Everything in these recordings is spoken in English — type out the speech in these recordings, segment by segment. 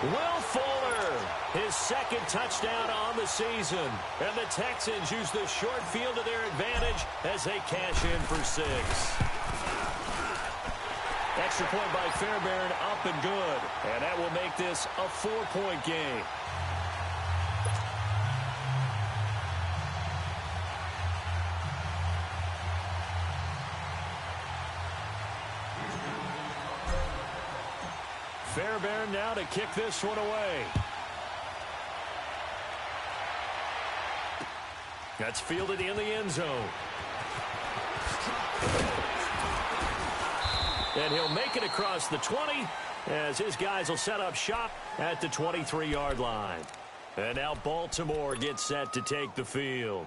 Will Fuller, his second touchdown on the season. And the Texans use the short field to their advantage as they cash in for 6. Extra point by Fairbairn, up and good. And that will make this a 4-point game. Fairbairn now to kick this one away. That's fielded in the end zone. And he'll make it across the 20 as his guys will set up shop at the 23-yard line. And now Baltimore gets set to take the field.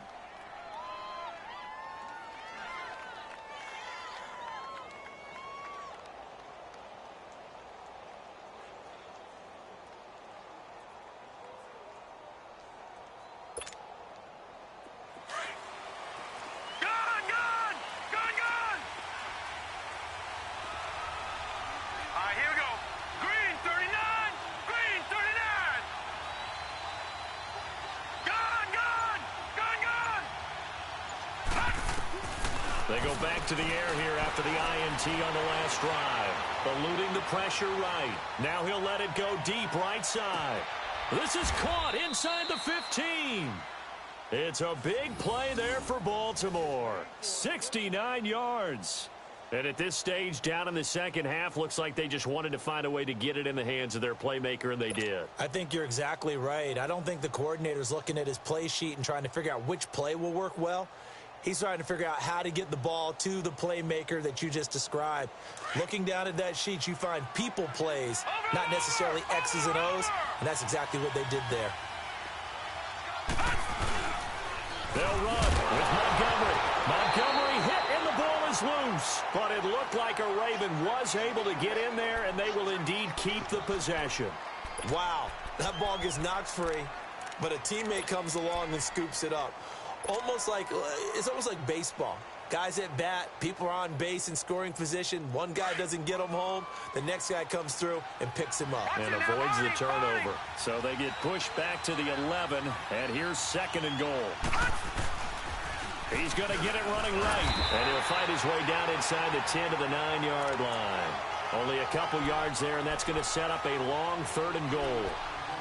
They go back to the air here after the INT on the last drive. Eluding the pressure right. Now he'll let it go deep right side. This is caught inside the 15. It's a big play there for Baltimore. 69 yards. And at this stage, down in the second half, looks like they just wanted to find a way to get it in the hands of their playmaker, and they did. I think you're exactly right. I don't think the coordinator's looking at his play sheet and trying to figure out which play will work well. He's trying to figure out how to get the ball to the playmaker that you just described. Looking down at that sheet, you find people plays, not necessarily X's and O's, and that's exactly what they did there. They'll run with Montgomery. Montgomery hit, and the ball is loose. But it looked like a Raven was able to get in there, and they will indeed keep the possession. Wow, that ball gets knocked free, but a teammate comes along and scoops it up. It's almost like baseball. Guys at bat, people are on base in scoring position. One guy doesn't get them home. The next guy comes through and picks him up. And avoids the turnover. So they get pushed back to the 11, and here's 2nd and goal. He's going to get it running right, and he'll find his way down inside the 10 to the 9-yard line. Only a couple yards there, and that's going to set up a long 3rd and goal.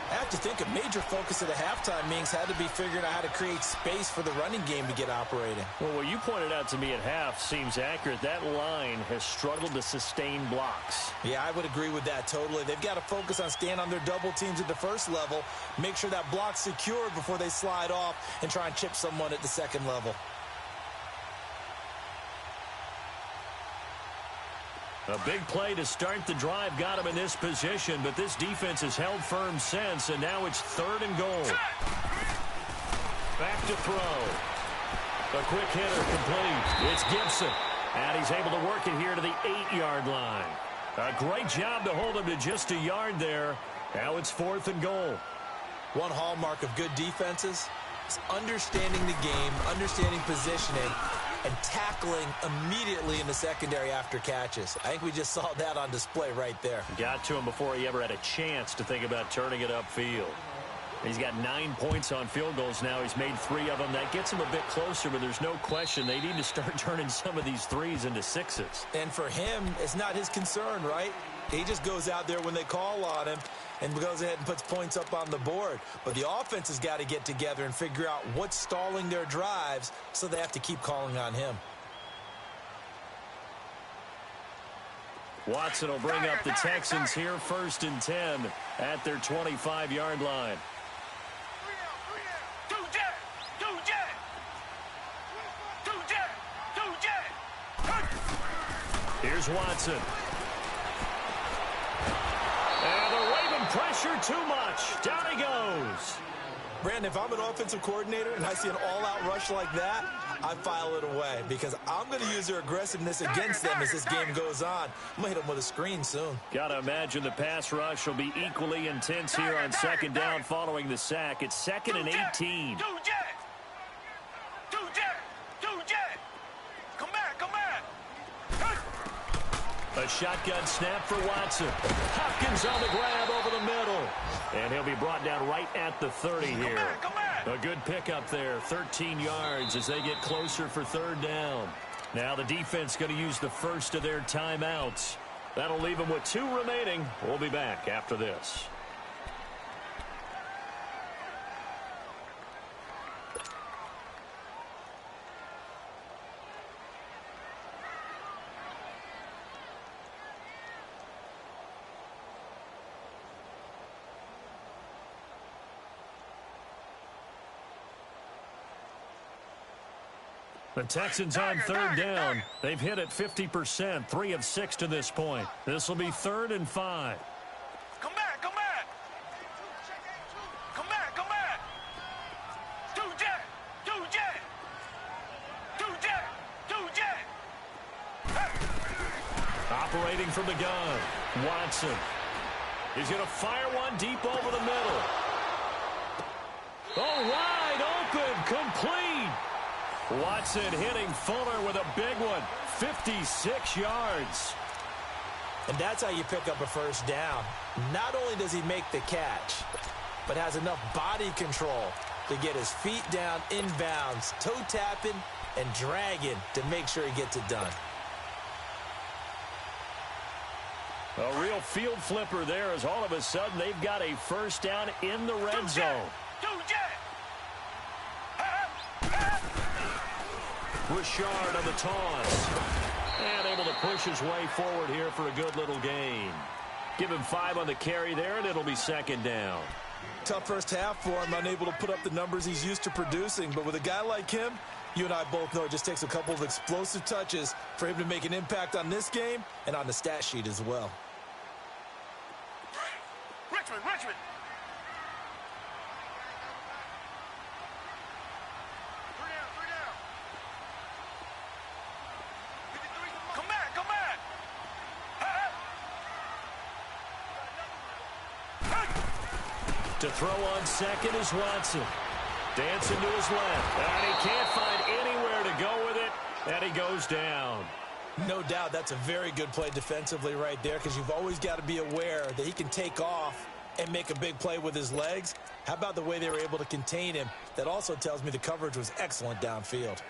I have to think a major focus of the halftime meetings had to be figuring out how to create space for the running game to get operating. Well, what you pointed out to me at half seems accurate. That line has struggled to sustain blocks. Yeah, I would agree with that totally. They've got to focus on staying on their double teams at the first level, make sure that block's secured before they slide off and try and chip someone at the second level. A big play to start the drive got him in this position, but this defense has held firm since, and now it's 3rd and goal. Back to throw. A quick hitter complete. It's Gibson, and he's able to work it here to the 8-yard line. A great job to hold him to just a yard there. Now it's 4th and goal. One hallmark of good defenses is understanding the game, understanding positioning, and tackling immediately in the secondary after catches. I think we just saw that on display right there. Got to him before he ever had a chance to think about turning it upfield. He's got 9 points on field goals now. He's made 3 of them. That gets him a bit closer, but there's no question they need to start turning some of these 3s into 6s. And for him, it's not his concern, right? He just goes out there when they call on him and goes ahead and puts points up on the board. But the offense has got to get together and figure out what's stalling their drives, so they have to keep calling on him. Watson will bring up the Texans here 1st and 10 at their 25-yard line. Here's Watson. And the Raven pressure too much. Down he goes. Brandon, if I'm an offensive coordinator and I see an all-out rush like that, I file it away because I'm going to use their aggressiveness against them as this game goes on. I'm going to hit them with a screen soon. Got to imagine the pass rush will be equally intense here on 2nd down following the sack. It's 2nd and 18. A shotgun snap for Watson. Hopkins on the grab over the middle. And he'll be brought down right at the 30 here. A good pickup there, 13 yards as they get closer for third down. Now the defense going to use the first of their timeouts. That'll leave them with 2 remaining. We'll be back after this. The Texans on third down. They've hit it 50%, 3 of 6 to this point. This will be 3rd and 5. Come back, come back. Come back, come back. Two jet, two jet. Two jet, two jet. Operating from the gun, Watson. He's going to fire one deep over the middle. Oh, wide open, complete. Watson hitting Fuller with a big one, 56 yards. And that's how you pick up a first down. Not only does he make the catch, but has enough body control to get his feet down inbounds, toe tapping and dragging to make sure he gets it done. A real field flipper there as all of a sudden they've got a first down in the red zone. Richard on the toss. And able to push his way forward here for a good little gain. Give him 5 on the carry there, and it'll be 2nd down. Tough first half for him, unable to put up the numbers he's used to producing. But with a guy like him, you and I both know it just takes a couple of explosive touches for him to make an impact on this game and on the stat sheet as well. Richmond. To throw on second is Watson. Dancing to his left. And he can't find anywhere to go with it. And he goes down. No doubt that's a very good play defensively right there, because you've always got to be aware that he can take off and make a big play with his legs. How about the way they were able to contain him? That also tells me the coverage was excellent downfield.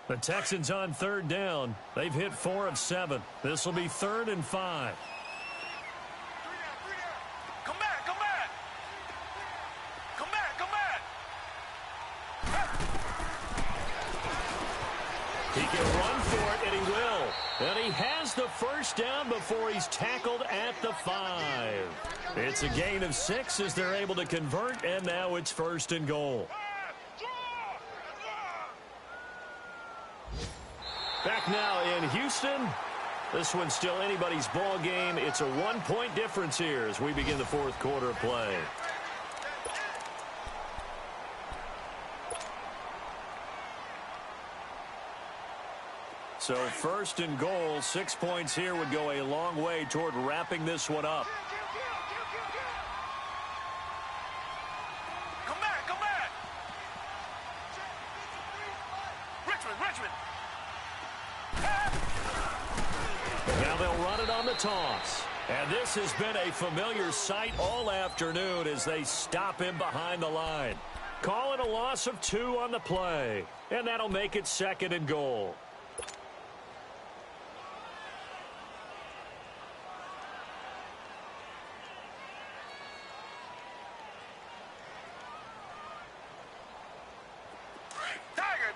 The Texans on third down. They've hit 4 of 7. This will be 3rd and 5. Come back. He can run for it, and he will. And he has the first down before he's tackled at the 5. It's a gain of 6 as they're able to convert, and now it's 1st and goal. Back now in Houston. This one's still anybody's ball game. It's a 1-point difference here as we begin the 4th quarter of play. So 1st and goal, 6 points here would go a long way toward wrapping this one up. Come back. Richmond. Now they'll run it on the toss. And this has been a familiar sight all afternoon as they stop him behind the line. Call it a loss of 2 on the play. And that'll make it 2nd and goal. Tiger.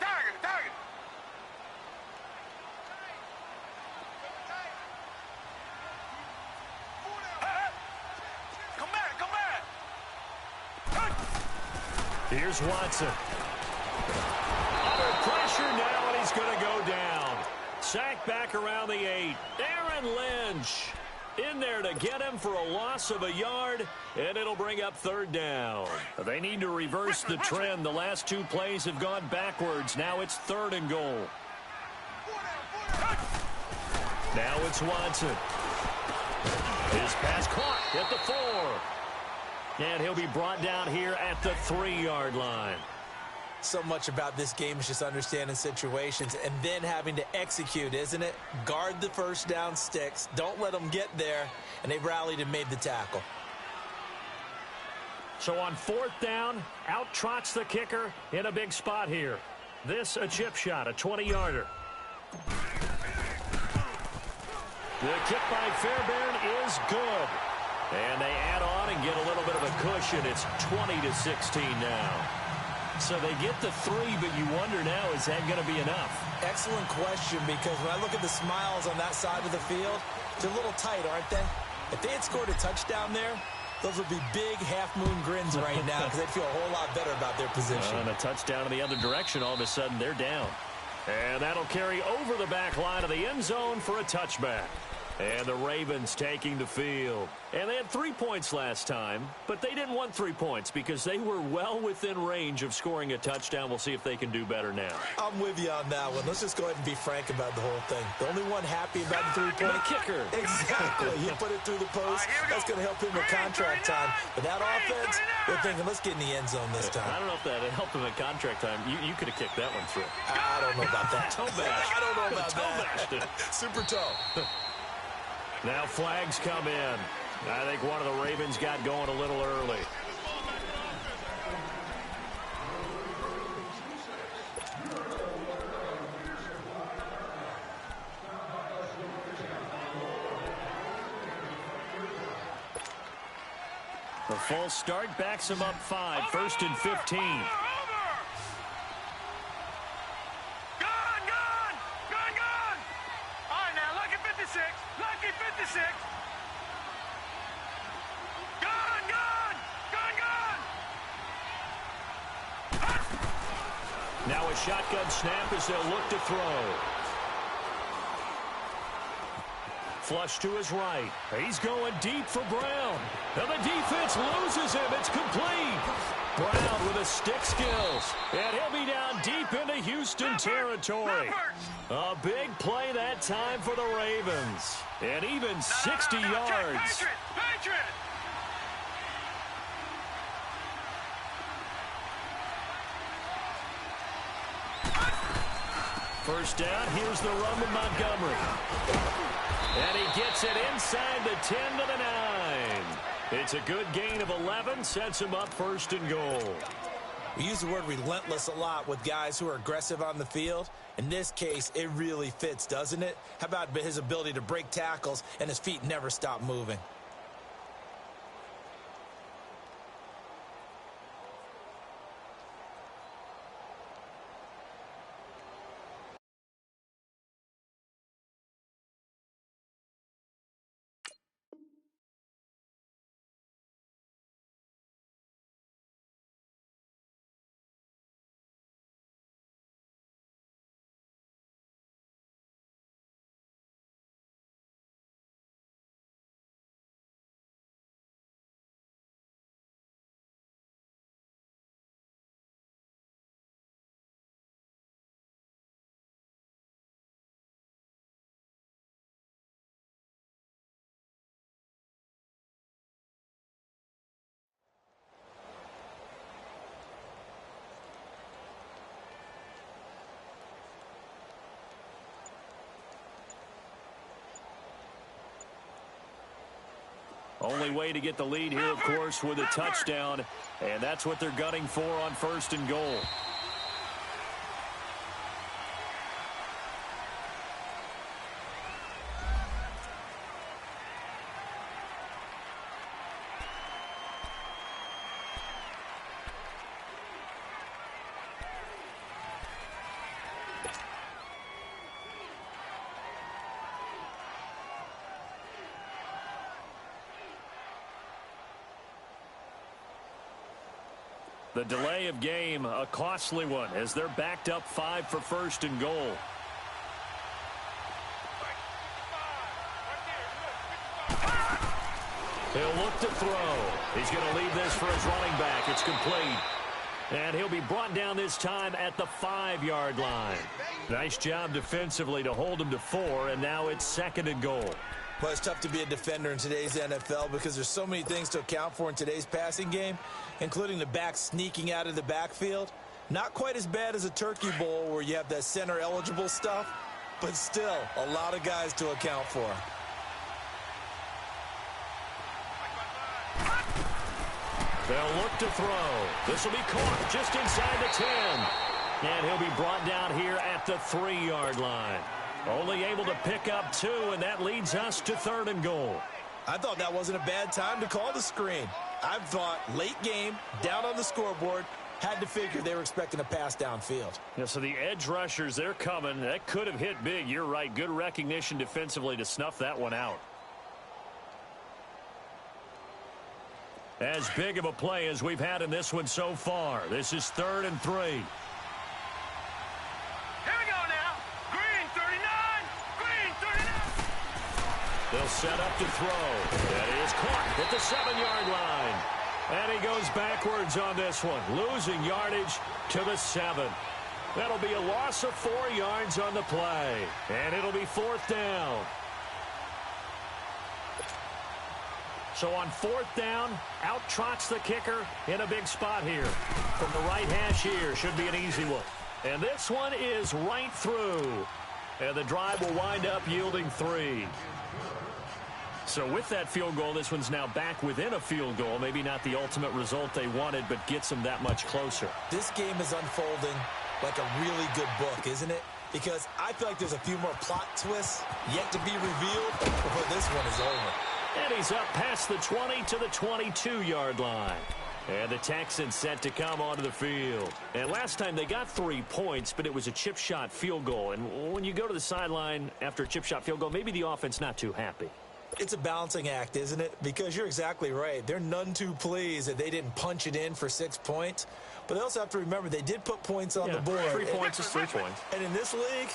Here's Watson. Under pressure now, and he's going to go down. Sacked back around the 8. Aaron Lynch in there to get him for a loss of a yard, and it'll bring up 3rd down. They need to reverse the trend. The last 2 plays have gone backwards. Now it's 3rd and goal. Now it's Watson. His pass caught at the 4. And he'll be brought down here at the 3-yard line. So much about this game is just understanding situations and then having to execute, isn't it? Guard the first down sticks. Don't let them get there. And they rallied and made the tackle. So on 4th down, out trots the kicker in a big spot here. This a chip shot, a 20-yarder. The kick by Fairbairn is good. And they add on and get a little bit of a cushion. It's 20-16 now. So they get the 3, but you wonder now, is that going to be enough? Excellent question, because when I look at the smiles on that side of the field, they're a little tight, aren't they? If they had scored a touchdown there, those would be big half-moon grins right now because they'd feel a whole lot better about their position. And a touchdown in the other direction, all of a sudden they're down. And that'll carry over the back line of the end zone for a touchback. And the Ravens taking the field. And they had 3 points last time, but they didn't want 3 points because they were well within range of scoring a touchdown. We'll see if they can do better now. I'm with you on that one. Let's just go ahead and be frank about the whole thing. The only one happy about the 3-point kicker. Exactly. You put it through the post. That's going to help him with contract time. But that offense, they're thinking, let's get in the end zone this time. I don't know if that helped him at contract time. You could have kicked that one through. I don't know about that. Toe bash. I don't know about toe that. Super toe. Now flags come in. I think one of the Ravens got going a little early. The full start backs him up 5, 1st and 15. Now a shotgun snap as they'll look to throw. Flush to his right. He's going deep for Brown. And the defense loses him. It's complete. Brown with his stick skills. And he'll be down deep into Houston territory. A big play that time for the Ravens. And even 60 yards. First down, here's the run with Montgomery. And he gets it inside the 10 to the 9. It's a good gain of 11, sets him up 1st and goal. We use the word relentless a lot with guys who are aggressive on the field. In this case, it really fits, doesn't it? How about his ability to break tackles and his feet never stop moving? Only way to get the lead here, of course, with a touchdown. And that's what they're gunning for on 1st and goal. The delay of game, a costly one, as they're backed up 5 for 1st and goal. He'll look to throw. He's going to leave this for his running back. It's complete. And he'll be brought down this time at the 5-yard line. Nice job defensively to hold him to 4, and now it's 2nd and goal. Well, it's tough to be a defender in today's NFL because there's so many things to account for in today's passing game, including the back sneaking out of the backfield. Not quite as bad as a turkey bowl where you have that center-eligible stuff, but still a lot of guys to account for. They'll look to throw. This will be caught just inside the 10. And he'll be brought down here at the 3-yard line. Only able to pick up 2, and that leads us to 3rd and goal. I thought that wasn't a bad time to call the screen. I thought late game, down on the scoreboard, had to figure they were expecting a pass downfield. Yeah, so the edge rushers, they're coming. That could have hit big. You're right. Good recognition defensively to snuff that one out. As big of a play as we've had in this one so far. This is 3rd and 3. Here we go now. Green 39. Green 39. They'll set up to throw. That is caught at the 7-yard line. And he goes backwards on this one, losing yardage to the 7. That'll be a loss of 4 yards on the play. And it'll be 4th down. So on 4th down, out trots the kicker in a big spot here. From the right hash here, should be an easy one. And this one is right through. And the drive will wind up yielding 3. So with that field goal, this one's now back within a field goal. Maybe not the ultimate result they wanted, but gets them that much closer. This game is unfolding like a really good book, isn't it? Because I feel like there's a few more plot twists yet to be revealed before this one is over. And he's up past the 20 to the 22-yard line. And the Texans set to come onto the field. And last time they got 3 points, but it was a chip shot field goal. And when you go to the sideline after a chip shot field goal, maybe the offense not too happy. It's a balancing act, isn't it? Because you're exactly right. They're none too pleased that they didn't punch it in for 6 points. But they also have to remember they did put points on the board. 3 points is 3 points. And in this league,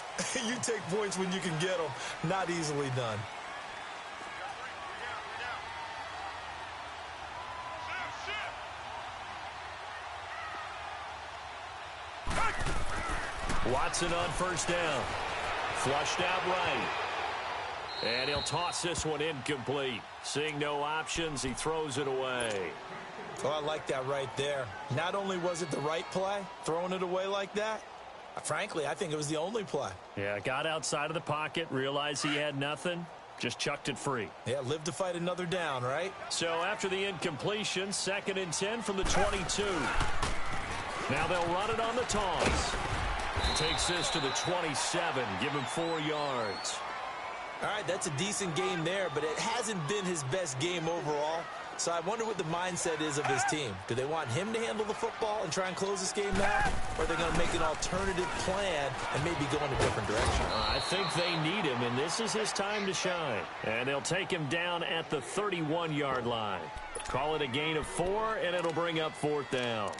you take points when you can get them. Not easily done. Watson on 1st down. Flushed out right. And he'll toss this one incomplete. Seeing no options, he throws it away. Oh, I like that right there. Not only was it the right play, throwing it away like that, frankly, I think it was the only play. Yeah, got outside of the pocket, realized he had nothing, just chucked it free. Yeah, live to fight another down, right? So after the incompletion, 2nd and 10 from the 22. Now they'll run it on the toss. Takes this to the 27, give him 4 yards. All right, that's a decent game there, but it hasn't been his best game overall. So I wonder what the mindset is of his team. Do they want him to handle the football and try and close this game out? Or are they going to make an alternative plan and maybe go in a different direction? I think they need him, and this is his time to shine. And they'll take him down at the 31-yard line. Call it a gain of 4, and it'll bring up 4th down.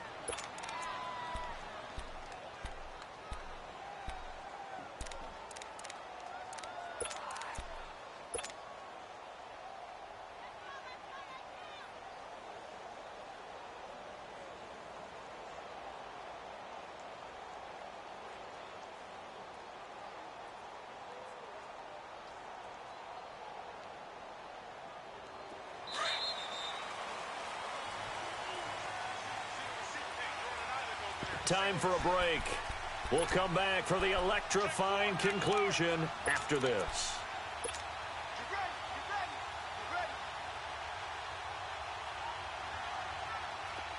Time for a break. We'll come back for the electrifying conclusion after this.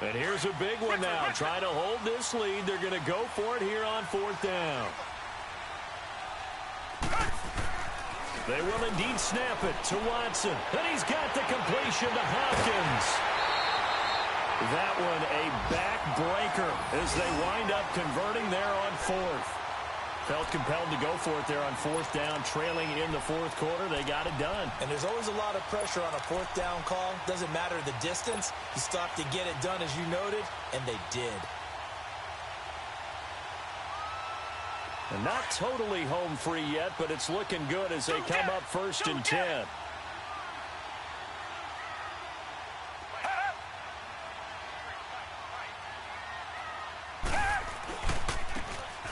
And here's a big one now. Trying to hold this lead. They're going to go for it here on 4th down. They will indeed snap it to Watson. And he's got the completion to Hopkins. That one a backbreaker as they wind up converting there on 4th. Felt compelled to go for it there on 4th down, trailing in the 4th quarter. They got it done. And there's always a lot of pressure on a 4th down call. Doesn't matter the distance. You stop to get it done, as you noted, and they did. And not totally home free yet, but it's looking good as they come up 1st and 10.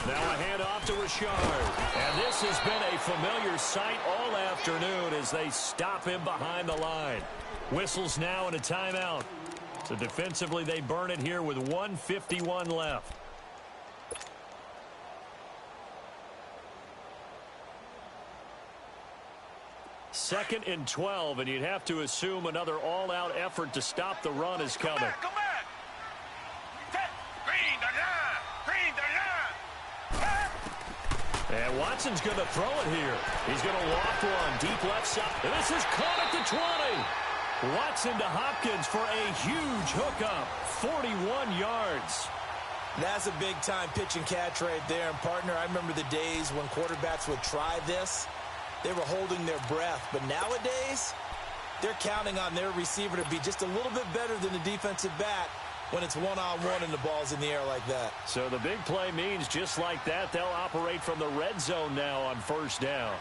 Now a handoff to Richard. And this has been a familiar sight all afternoon as they stop him behind the line. Whistles now and a timeout. So defensively, they burn it here with 1:51 left. Second and 12, and you'd have to assume another all-out effort to stop the run is coming. Come back. Green, And Watson's going to throw it here. He's going to loft one deep left side. And this is caught at the 20. Watson to Hopkins for a huge hookup. 41 yards. That's a big-time pitch and catch right there. And, partner, I remember the days when quarterbacks would try this. They were holding their breath. But nowadays, they're counting on their receiver to be just a little bit better than the defensive back when it's one-on-one and the ball's in the air like that. So the big play means just like that, they'll operate from the red zone now on first down.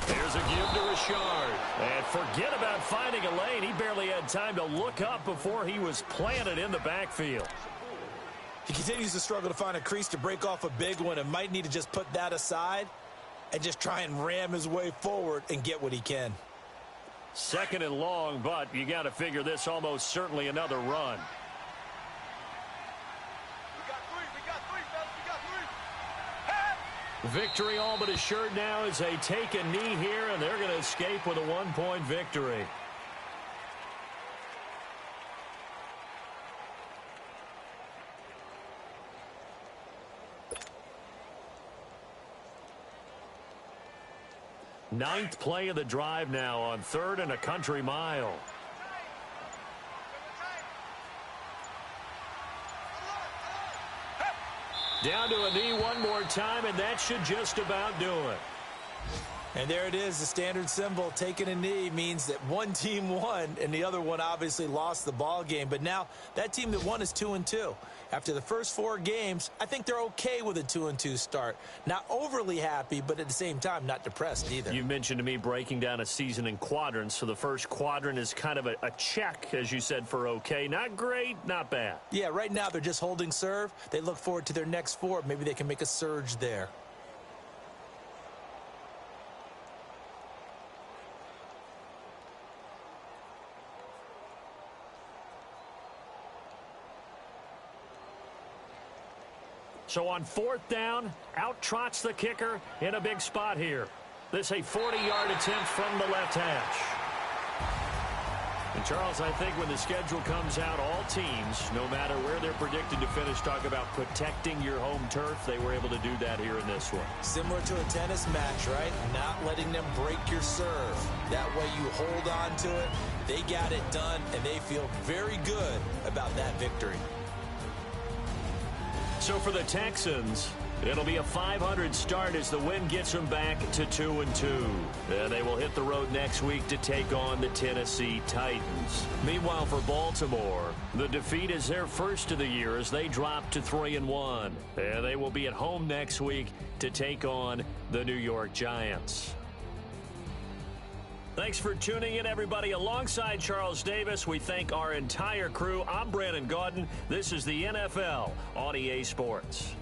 Here's a give to Richard. And forget about finding a lane. He barely had time to look up before he was planted in the backfield. He continues to struggle to find a crease to break off a big one and might need to just put that aside and just try and ram his way forward and get what he can. Second and long, but you got to figure this almost certainly another run. Victory all but assured now as they take a knee here, and they're going to escape with a one-point victory. Ninth play of the drive now on third and a country mile. Down to a knee one more time, and that should just about do it. And there it is, the standard symbol. Taking a knee means that one team won, and the other one obviously lost the ball game. But now that team that won is 2-2. After the first 4 games, I think they're okay with a 2-2 start. Not overly happy, but at the same time, not depressed either. You mentioned to me breaking down a season in quadrants. So the first quadrant is kind of a check, as you said, for okay. Not great, not bad. Yeah, right now they're just holding serve. They look forward to their next 4. Maybe they can make a surge there. So on fourth down, out trots the kicker in a big spot here. This a 40-yard attempt from the left hash. And, Charles, I think when the schedule comes out, all teams, no matter where they're predicted to finish, talk about protecting your home turf. They were able to do that here in this one. Similar to a tennis match, right? Not letting them break your serve. That way you hold on to it. They got it done, and they feel very good about that victory. So for the Texans, it'll be a 500 start as the win gets them back to 2-2. And they will hit the road next week to take on the Tennessee Titans. Meanwhile, for Baltimore, the defeat is their first of the year as they drop to 3-1. And they will be at home next week to take on the New York Giants. Thanks for tuning in, everybody. Alongside Charles Davis, we thank our entire crew. I'm Brandon Gaudin. This is the NFL on EA Sports.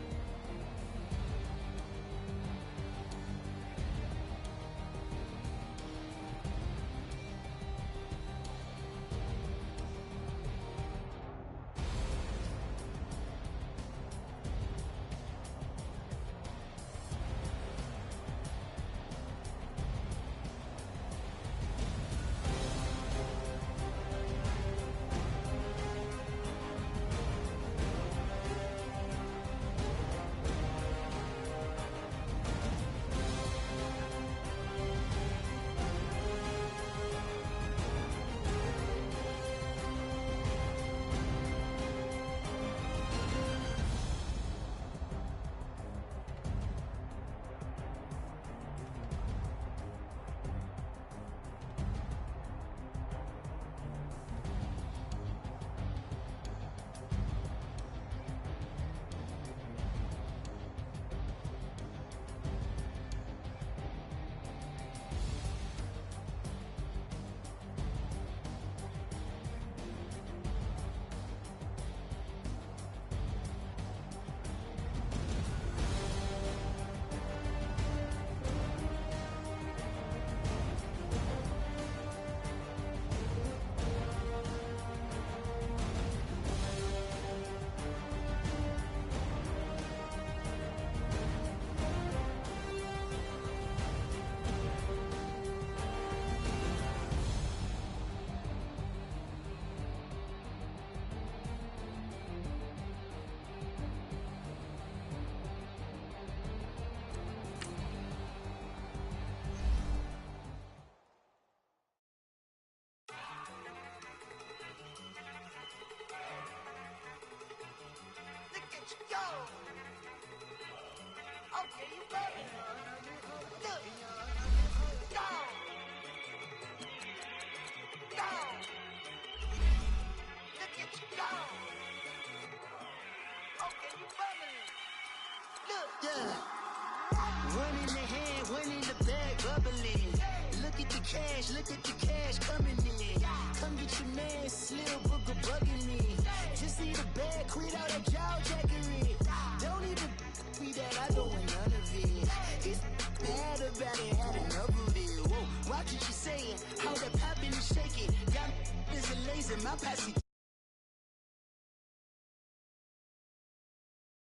Go. Okay, you bugging. Look. Go. Go. Look at you go. Okay, you bugging. Look. Yeah. One in the hand, one in the bag, bubbling. Look at the cash coming in. Come get your man, Slim Booker bugging me. Just need a bag, quit all that jaw jackery. Don't even be that, I don't want none of it. He's mad about it, had enough of it. Whoa, watch what you saying, how that poppin' and shaking. Got is a laser, my posse.